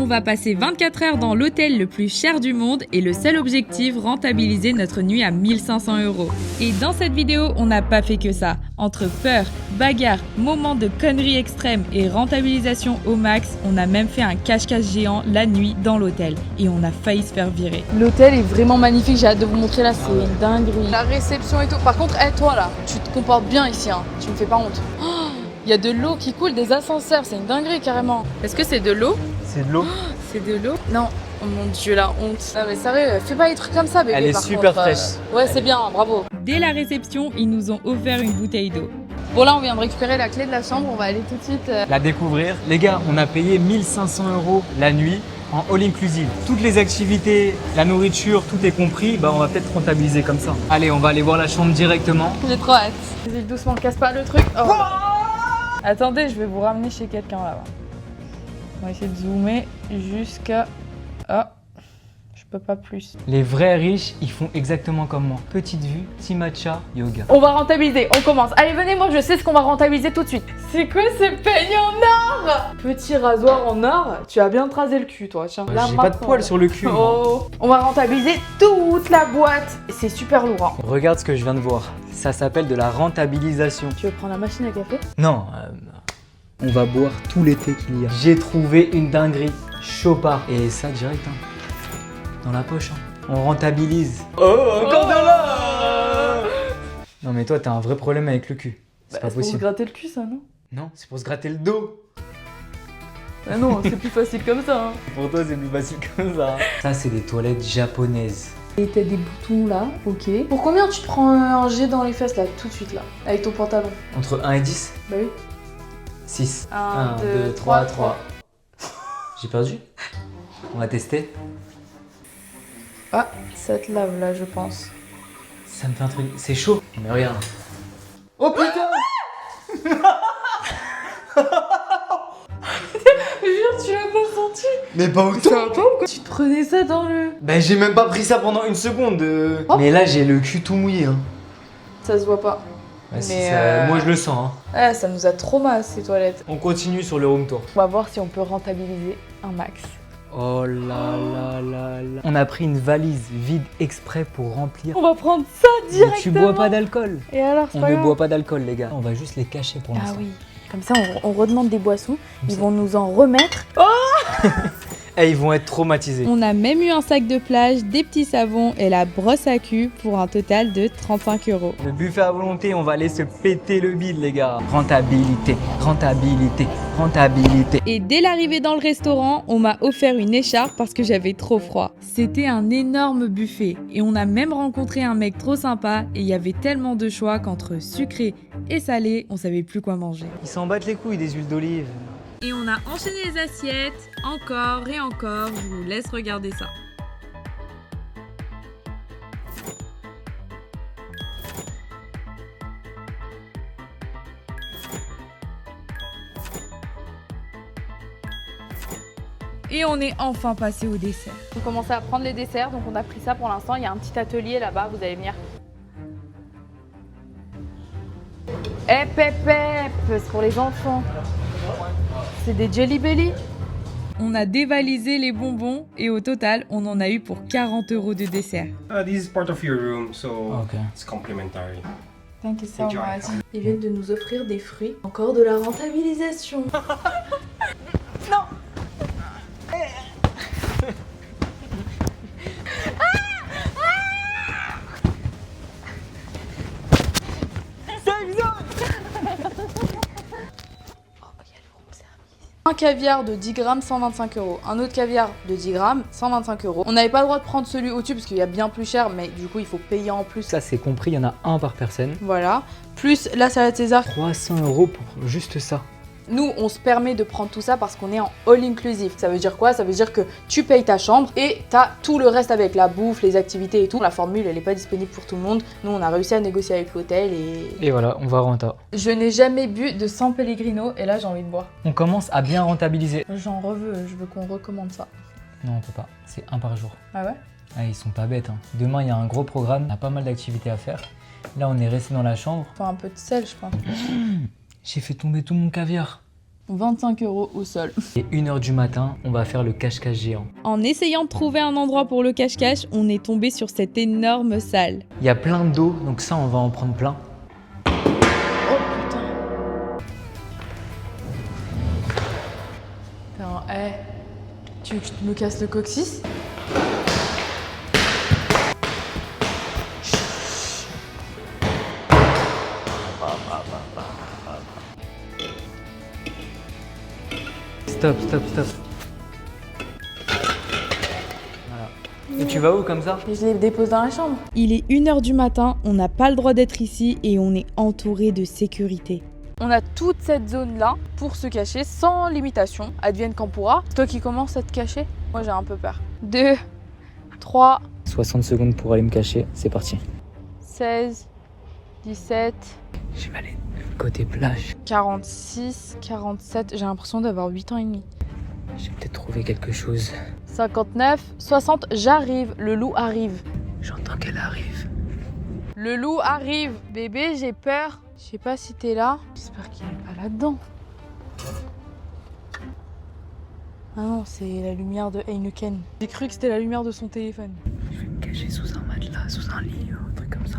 On va passer 24 heures dans l'hôtel le plus cher du monde et le seul objectif, rentabiliser notre nuit à 1500 €. Et dans cette vidéo, on n'a pas fait que ça. Entre peur, bagarre, moments de conneries extrêmes et rentabilisation au max, on a même fait un cache-cache géant la nuit dans l'hôtel. Et on a failli se faire virer. L'hôtel est vraiment magnifique, j'ai hâte de vous montrer là, c'est une dinguerie. La réception et tout. Par contre, toi là, tu te comportes bien ici, hein. Tu me fais pas honte. Il y a de l'eau qui coule, des ascenseurs, c'est une dinguerie carrément. Est-ce que c'est de l'eau? C'est de l'eau. C'est de l'eau? Non. Oh mon dieu, la honte. Non mais sérieux, fais pas des trucs comme ça bébé. Elle est par super contre. fraîche. Ouais, c'est bien, bravo. Dès la réception, ils nous ont offert une bouteille d'eau. Bon là, on vient de récupérer la clé de la chambre, on va aller tout de suite... La découvrir. Les gars, on a payé 1500 € la nuit en all inclusive. Toutes les activités, la nourriture, tout est compris. Bah, on va peut-être rentabiliser comme ça. Allez, on va aller voir la chambre directement. J'ai trop hâte. Vas-y, doucement, casse pas le truc. Oh. Attendez, je vais vous ramener chez quelqu'un là-bas. On va essayer de zoomer jusqu'à... Ah, je peux pas plus. Les vrais riches, ils font exactement comme moi. Petite vue, petit matcha, yoga. On va rentabiliser, on commence. Allez, venez, moi je sais ce qu'on va rentabiliser tout de suite. C'est quoi ce peigne en or? Petit rasoir en or. Tu as bien trasé le cul, toi. Tiens, là, J'ai pas de poils sur le cul. moi. Oh. On va rentabiliser toute la boîte. C'est super lourd. Hein. Regarde ce que je viens de voir. Ça s'appelle de la rentabilisation. Tu veux prendre la machine à café? Non, on va boire tout l'été qu'il y a. J'ai trouvé une dinguerie. Chopard. Et ça direct, hein. Dans la poche. Hein. On rentabilise. Oh, encore de là. Non mais toi, t'as un vrai problème avec le cul. C'est pas C'est pour se possible. gratter le cul, ça, non? Non, c'est pour se gratter le dos. Ah non, c'est plus facile comme ça. Hein. Pour toi, c'est plus facile comme ça. Ça, c'est des toilettes japonaises. Et t'as des boutons là, ok. Pour combien tu te prends un jet dans les fesses là, tout de suite là, avec ton pantalon? Entre 1 et 10 Bah oui. 6. 1, 2, 3, 3. J'ai perdu. On va tester. Ah, ça te lave là, je pense. Ça me fait un truc. C'est chaud. Mais regarde. Oh putain. Jure, tu l'as pas senti? Mais pas autant. Ça va pas ou quoi? Tu te prenais ça dans le... Ben j'ai même pas pris ça pendant une seconde. Oh. Mais là j'ai le cul tout mouillé. Hein. Ça se voit pas. Bah, si, Mais, ça- Moi je le sens. Hein. Ouais, ça nous a trop mal ces toilettes. On continue sur le home tour. On va voir si on peut rentabiliser un max. Oh là là là là. On a pris une valise vide exprès pour remplir. On va prendre ça Mais directement. tu bois pas d'alcool. Et alors, c'est On pas ne grave. boit pas d'alcool les gars. On va juste les cacher pour Ah l'instant. oui. Comme ça, on redemande des boissons. Ils ça. vont nous en remettre. Et ils vont être traumatisés. On a même eu un sac de plage, des petits savons et la brosse à cul pour un total de 35 €. Le buffet à volonté, on va aller se péter le bide les gars. Rentabilité, rentabilité, rentabilité. Et dès l'arrivée dans le restaurant, on m'a offert une écharpe parce que j'avais trop froid. C'était un énorme buffet et on a même rencontré un mec trop sympa et il y avait tellement de choix qu'entre sucré et salé, on savait plus quoi manger. Ils s'en battent les couilles des huiles d'olive. Et on a enchaîné les assiettes, encore et encore, je vous laisse regarder ça. Et on est enfin passé au dessert. On commençait à prendre les desserts, donc on a pris ça pour l'instant. Il y a un petit atelier là-bas, vous allez venir. Hep hep hep, c'est pour les enfants. C'est des Jelly Belly. On a dévalisé les bonbons et au total, on en a eu pour 40 € de dessert. This is part of your room, so Ok. it's complimentary. Thank you so Enjoy. much. Ils viennent de nous offrir des fruits. Encore de la rentabilisation. Non. Un caviar de 10 grammes, 125 €. Un autre caviar de 10 grammes, 125 €. On n'avait pas le droit de prendre celui au-dessus parce qu'il y a bien plus cher, mais du coup, il faut payer en plus. Ça c'est compris, il y en a un par personne. Voilà. Plus la salade César. 300 € pour juste ça. Nous, on se permet de prendre tout ça parce qu'on est en all inclusive. Ça veut dire quoi? Ça veut dire que tu payes ta chambre et t'as tout le reste avec la bouffe, les activités et tout. La formule, elle n'est pas disponible pour tout le monde. Nous, on a réussi à négocier avec l'hôtel et... Et voilà, on va renta. Je n'ai jamais bu de San Pellegrino et là, j'ai envie de boire. On commence à bien rentabiliser. J'en veux, je veux qu'on recommande ça. Non, on peut pas. C'est un par jour. Ah ouais? Ah, ils sont pas bêtes. Hein. Demain, il y a un gros programme. On a pas mal d'activités à faire. Là, on est resté dans la chambre. Faut un peu de sel, je pense. J'ai fait tomber tout mon caviar. 25 € au sol. Et 1h du matin, on va faire le cache-cache géant. En essayant de trouver un endroit pour le cache-cache, on est tombé sur cette énorme salle. Il y a plein d'eau, donc ça, on va en prendre plein. Oh putain. Putain, tu veux que je me casse le coccyx? Stop. Voilà. Et tu vas où comme ça? Et je les dépose dans la chambre. Il est 1h du matin, on n'a pas le droit d'être ici et on est entouré de sécurité. On a toute cette zone-là pour se cacher sans limitation, advienne qu'en pourra. Toi qui commences à te cacher, moi j'ai un peu peur. 2, 3, 60 secondes pour aller me cacher, c'est parti. 16, 17, Je vais aller côté plage. 46, 47, j'ai l'impression d'avoir 8 ans et demi. J'ai peut-être trouvé quelque chose. 59, 60, j'arrive, le loup arrive. J'entends qu'elle arrive. Le loup arrive. Bébé, j'ai peur. Je sais pas si t'es là. J'espère qu'il est pas là-dedans. Ah non, c'est la lumière de Heineken. J'ai cru que c'était la lumière de son téléphone. Je vais me cacher sous un matelas, sous un lit, un truc comme ça.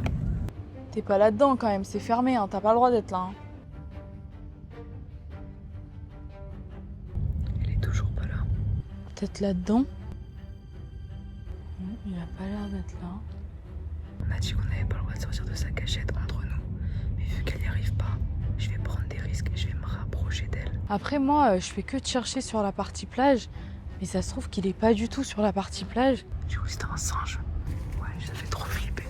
T'es pas là-dedans quand même, c'est fermé, hein. T'as pas le droit d'être là. Hein. Elle est toujours pas là. Peut-être là-dedans. Non, il a pas l'air d'être là. On a dit qu'on n'avait pas le droit de sortir de sa cachette entre nous. Mais vu qu'elle n'y arrive pas, je vais prendre des risques et je vais me rapprocher d'elle. Après moi, je fais que de chercher sur la partie plage. Mais ça se trouve qu'il est pas du tout sur la partie plage. Du coup, c'était un singe. Ouais, ça fait trop flipper.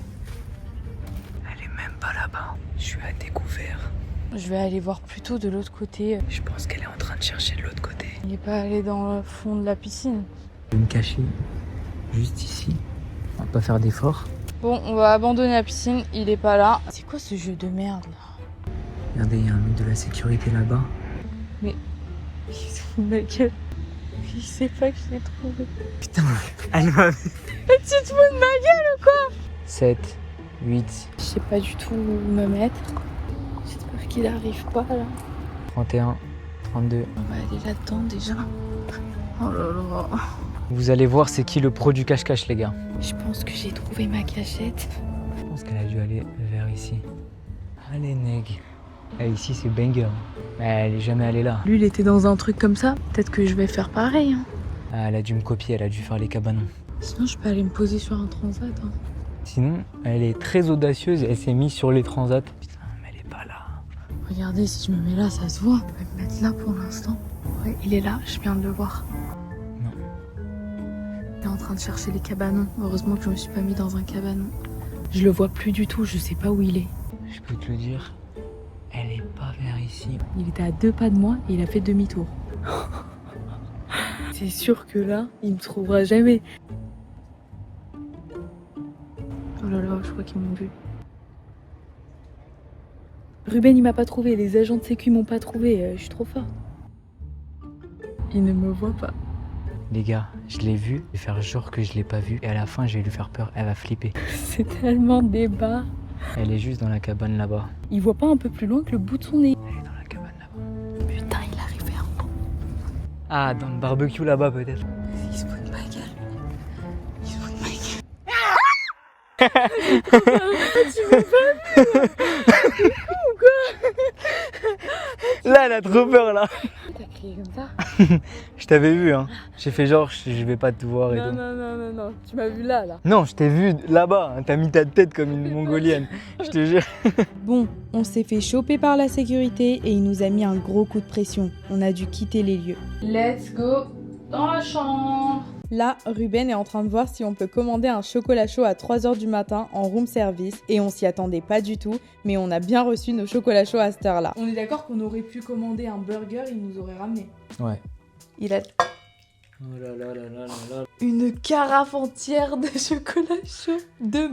Elle est même pas là-bas. Je suis à découvert. Je vais aller voir plutôt de l'autre côté. Je pense qu'elle est en train de chercher de l'autre côté. Il est pas allé dans le fond de la piscine. Je vais me cacher juste ici. On va pas faire d'efforts. Bon, on va abandonner la piscine, il est pas là. C'est quoi ce jeu de merde là? Regardez, il y a un mec de la sécurité là-bas. Il se fout de ma gueule. Il sait pas que je l'ai trouvé. Putain, elle m'a... Tu te fous de ma gueule ou quoi? 7, 8, Je sais pas du tout où me mettre. J'espère qu'il arrive pas là. 31, 32. On va aller là-dedans déjà. Oh là là. Vous allez voir c'est qui le pro du cache-cache, les gars. Je pense que j'ai trouvé ma cachette. Je pense qu'elle a dû aller vers ici. Allez, neg. Eh, ici, c'est banger. Mais elle est jamais allée là. Lui, il était dans un truc comme ça. Peut-être que je vais faire pareil. Hein. Ah, elle a dû me copier, elle a dû faire les cabanons. Sinon, je peux aller me poser sur un transat. Hein. Sinon, elle est très audacieuse, elle s'est mise sur les transats. Putain, mais elle est pas là. Regardez, si je me mets là, ça se voit. Je vais me mettre là pour l'instant. Ouais, il est là, je viens de le voir. Non. Il est en train de chercher les cabanons. Heureusement que je me suis pas mis dans un cabanon. Je le vois plus du tout, je sais pas où il est. Je peux te le dire, elle est pas vers ici. Il était à 2 pas de moi et il a fait demi-tour. C'est sûr que là, il me trouvera jamais. Oh là là, je crois qu'ils m'ont vu. Ruben, il m'a pas trouvé. Les agents de sécu m'ont pas trouvé. Je suis trop forte. Il ne me voit pas. Les gars, je l'ai vue, je vais faire genre que je l'ai pas vue. Et à la fin, je vais lui faire peur, elle va flipper. C'est tellement débat. Elle est juste dans la cabane là-bas. Il voit pas un peu plus loin que le bout de son nez. Elle est dans la cabane là-bas. Putain, il arrive vers moi. Ah, dans le barbecue là-bas peut-être. Il se fout de ma gueule. Il se fout de ma gueule. Tu m'as pas vu là. Là, elle a trop peur là. T'as crié comme ça? Je t'avais vu, hein. J'ai fait genre, je vais pas te voir et tout. Non. Tu m'as vu là. Non, je t'ai vu là-bas. Hein. T'as mis ta tête comme une mongolienne. Je te jure. Bon, on s'est fait choper par la sécurité et il nous a mis un gros coup de pression. On a dû quitter les lieux. Let's go dans la chambre. Là, Ruben est en train de voir si on peut commander un chocolat chaud à 3h du matin en room service et on s'y attendait pas du tout, mais on a bien reçu nos chocolats chauds à cette heure-là. On est d'accord qu'on aurait pu commander un burger, il nous aurait ramené. Ouais. Il a Oh là là là là là là. une carafe entière de chocolat chaud. Deux.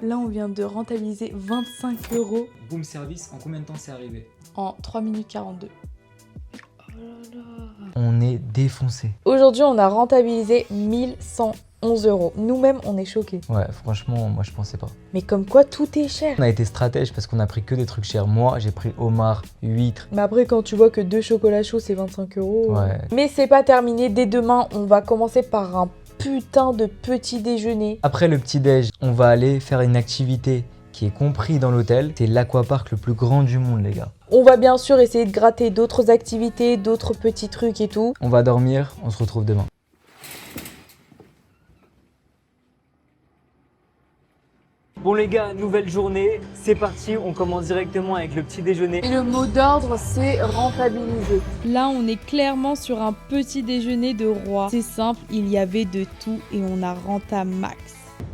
Là, on vient de rentabiliser 25 € Room service, en combien de temps c'est arrivé? en 3 minutes 42. On est défoncé. Aujourd'hui, on a rentabilisé 1100 11 €. Nous-mêmes, on est choqués. Ouais, franchement, moi je pensais pas. Mais comme quoi, tout est cher. On a été stratège parce qu'on a pris que des trucs chers. Moi, j'ai pris homard, huître. Mais après, quand tu vois que 2 chocolats chauds, c'est 25 €. Ouais. Mais c'est pas terminé. Dès demain, on va commencer par un putain de petit déjeuner. Après le petit-déj, on va aller faire une activité qui est compris dans l'hôtel. C'est l'aquapark le plus grand du monde, les gars. On va bien sûr essayer de gratter d'autres activités, d'autres petits trucs et tout. On va dormir, on se retrouve demain. Bon les gars, nouvelle journée, c'est parti, on commence directement avec le petit déjeuner. Et le mot d'ordre, c'est rentabiliser. Là, on est clairement sur un petit déjeuner de roi. C'est simple, il y avait de tout et on a renta max.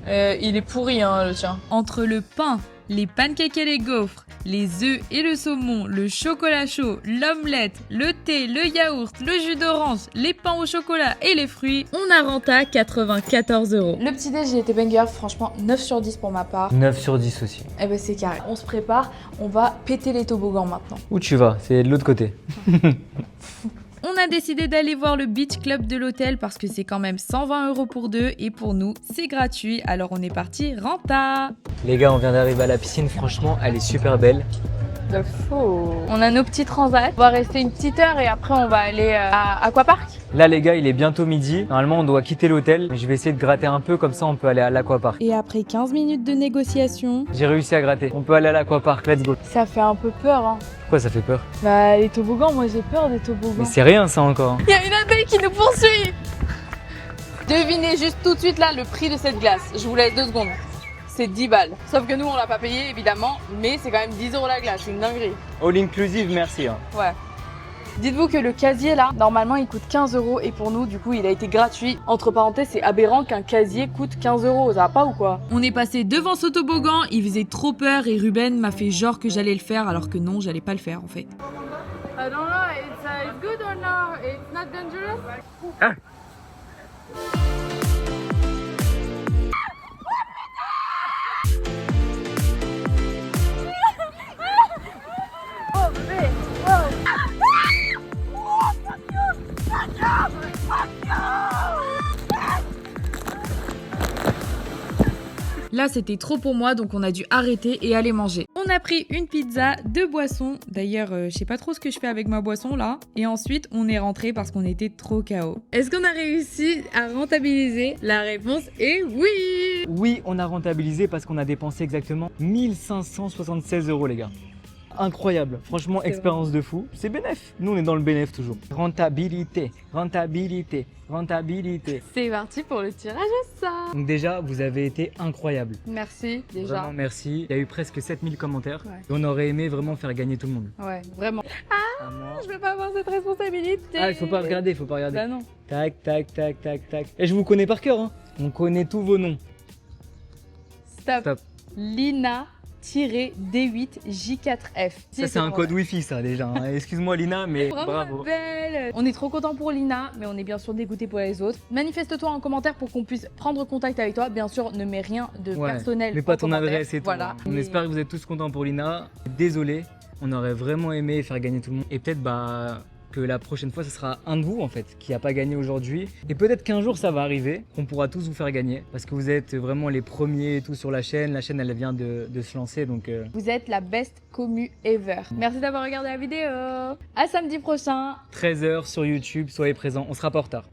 Il est pourri, hein, le tien. Entre le pain, les pancakes et les gaufres, les œufs et le saumon, le chocolat chaud, l'omelette, le thé, le yaourt, le jus d'orange, les pains au chocolat et les fruits, on a renta 94 €. Le petit déj, il était banger, franchement 9 sur 10 pour ma part. 9 sur 10 aussi. Eh ben c'est carré. On se prépare, on va péter les toboggans maintenant. Où tu vas? C'est de l'autre côté. On a décidé d'aller voir le beach club de l'hôtel parce que c'est quand même 120 € pour deux et pour nous, c'est gratuit. Alors on est parti renta. Les gars, on vient d'arriver à la piscine, franchement, elle est super belle. De faux. On a nos petits transats. On va rester une petite heure et après on va aller à Aquapark. Là les gars, il est bientôt midi. Normalement, on doit quitter l'hôtel. Mais je vais essayer de gratter un peu, comme ça on peut aller à l'aquapark. Et après 15 minutes de négociation, J'ai réussi à gratter. On peut aller à l'aquapark, let's go. Ça fait un peu peur, hein. Pourquoi ça fait peur? Bah les toboggans, moi j'ai peur des toboggans. Mais c'est rien ça encore. Il y a une abeille qui nous poursuit. Devinez juste tout de suite là le prix de cette glace. Je vous laisse 2 secondes. C'est 10 balles. Sauf que nous on l'a pas payé évidemment, mais c'est quand même 10 € la glace, c'est une dinguerie. All inclusive, merci. Hein. Ouais. Dites-vous que le casier là, normalement il coûte 15 € et pour nous du coup il a été gratuit. Entre parenthèses, c'est aberrant qu'un casier coûte 15 €, ça va pas ou quoi? on est passé devant ce toboggan, il faisait trop peur et Ruben m'a fait genre que j'allais le faire alors que non, j'allais pas le faire en fait. I don't know, it's good or no? It's not dangerous? Là, c'était trop pour moi, donc on a dû arrêter et aller manger. On a pris une pizza, 2 boissons. D'ailleurs, je sais pas trop ce que je fais avec ma boisson là. Et ensuite, on est rentré parce qu'on était trop KO. Est-ce qu'on a réussi à rentabiliser? La réponse est oui! Oui, on a rentabilisé parce qu'on a dépensé exactement 1576 € les gars. Incroyable, franchement expérience de fou. C'est bénéf, nous on est dans le bénéf toujours. Rentabilité, rentabilité, rentabilité. C'est parti pour le tirage au sort. Donc déjà, vous avez été incroyable. Merci déjà. Vraiment merci. Il y a eu presque 7000 commentaires. Ouais. Et on aurait aimé vraiment faire gagner tout le monde. Ouais, vraiment. À moi. Je peux pas avoir cette responsabilité. Ah, il faut pas regarder, il faut pas regarder. Bah non. Tac, tac, tac, tac, tac. Et je vous connais par cœur, hein. On connaît tous vos noms. Stop. Stop. Lina-D8J4F. Ça, c'est un code Wi-Fi, ça, déjà. Hein. Excuse-moi, Lina, mais Vraiment bravo. belle. On est trop content pour Lina, mais on est bien sûr dégoûté pour les autres. Manifeste-toi en commentaire pour qu'on puisse prendre contact avec toi. Bien sûr, ne mets rien de Ouais, personnel. mais pas en ton commentaire. adresse et tout. Voilà. Hein. On espère que vous êtes tous contents pour Lina. Désolé, on aurait vraiment aimé faire gagner tout le monde. Et peut-être que la prochaine fois, ce sera un de vous en fait qui n'a pas gagné aujourd'hui. Et peut-être qu'un jour, ça va arriver, qu'on pourra tous vous faire gagner. Parce que vous êtes vraiment les premiers et tout sur la chaîne. La chaîne, elle vient de se lancer. Donc, Vous êtes la best commu ever. Merci d'avoir regardé la vidéo. À samedi prochain. 13h sur YouTube, soyez présents. On sera pas en retard.